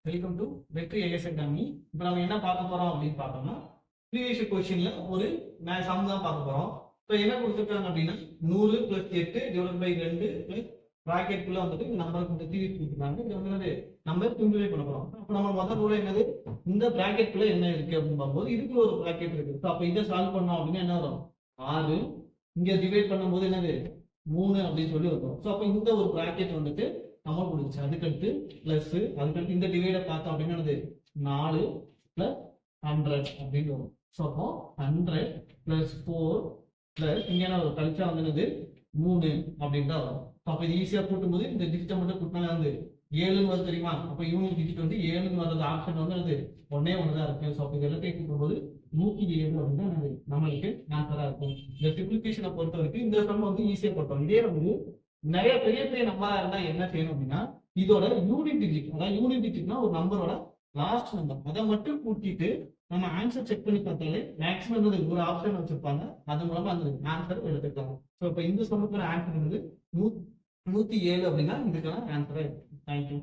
Welcome to வெற்றி as academy. இப்போ நம்ம என்ன பார்க்க போறோம் அப்படின்னு பார்த்தோம்னா, ப்ரீவியஸ் கொஸ்டின்ல ஒரு சம் தான் பார்க்க போறோம். இப்போ என்ன கொடுத்துருக்காங்க அப்படின்னா 100 + 8 / 2 + ப்ராக்கெட்குள்ள வந்துட்டு நம்பர் கொடுத்துருக்காங்க. இது வந்து நம்பர் சிம்பிளிஃபை பண்ண போறோம். அப்போ நம்ம முதல் ரூல் என்னது, இந்த ப்ராக்கெட்குள்ள என்ன இருக்கு அப்படின்னு பார்க்கும்போது இதுக்கு ஒரு ப்ராக்கெட் இருக்கு. ஸோ அப்போ இதை சால்வ் பண்ணோம் அப்படின்னா என்ன வரும், 6. இங்க டிவைட் பண்ணும்போது என்னது 3 அப்படின்னு சொல்லி வரும். ஸோ அப்போ இந்த ஒரு ப்ராக்கெட் வந்துட்டு நம்ம கொடுத்துச்சு. அதுக்கடுத்து பிளஸ், அதுக்கடுத்து இந்த டிவைட பார்த்தோம் அப்படின்னா 4 + 100 அப்படின்னு வரும். ஸோ அப்போ 100 + 4 + இங்க என்ன வரும், கழிச்சா வந்து 3 அப்படின்னு தான் வரும். அப்போ இது ஈஸியா கூட்டும்போது இந்த டிஜிட்டை மட்டும் கூட்டினா 7ன்னு வருது தெரியுமா. அப்போ யூனிட் டிஜிட் வந்து 7ன்னு வர்றது ஆப்ஷன் வந்து ஒன்னே ஒன்று தான் இருக்கு. ஸோ அப்போ இது எல்லாத்தையும் கூட்டும்போது 107 அப்படின்னு நம்மளுக்கு ஆன்சரா இருக்கும். இந்த சிம்பிளிஃபிகேஷனை பொறுத்த வரைக்கும் இந்த சம் வந்து ஈஸியா போட்டோம். இதே வந்து நிறைய பெரிய பெரிய நம்பரா இருந்தா என்ன செய்யணும் அப்படின்னா, இதோட யூனிட் டிஜிட், அதாவது யூனிட் டிஜிட்னா ஒரு நம்பரோட லாஸ்ட் நம்பர், அதை மட்டும் கூட்டிட்டு நம்ம ஆன்சர் செக் பண்ணி பார்த்தாலே மேக்ஸிமம் ஒரு ஆப்ஷன் வச்சிருப்பாங்க. அது மூலமா அந்த ஆன்சர் எடுத்துக்கலாம். ஸோ இப்போ இந்த சமத்துல ஆன்சர் 107 அப்படின்னா இதுக்கான ஆன்சரா இருக்கு. தேங்க்யூ.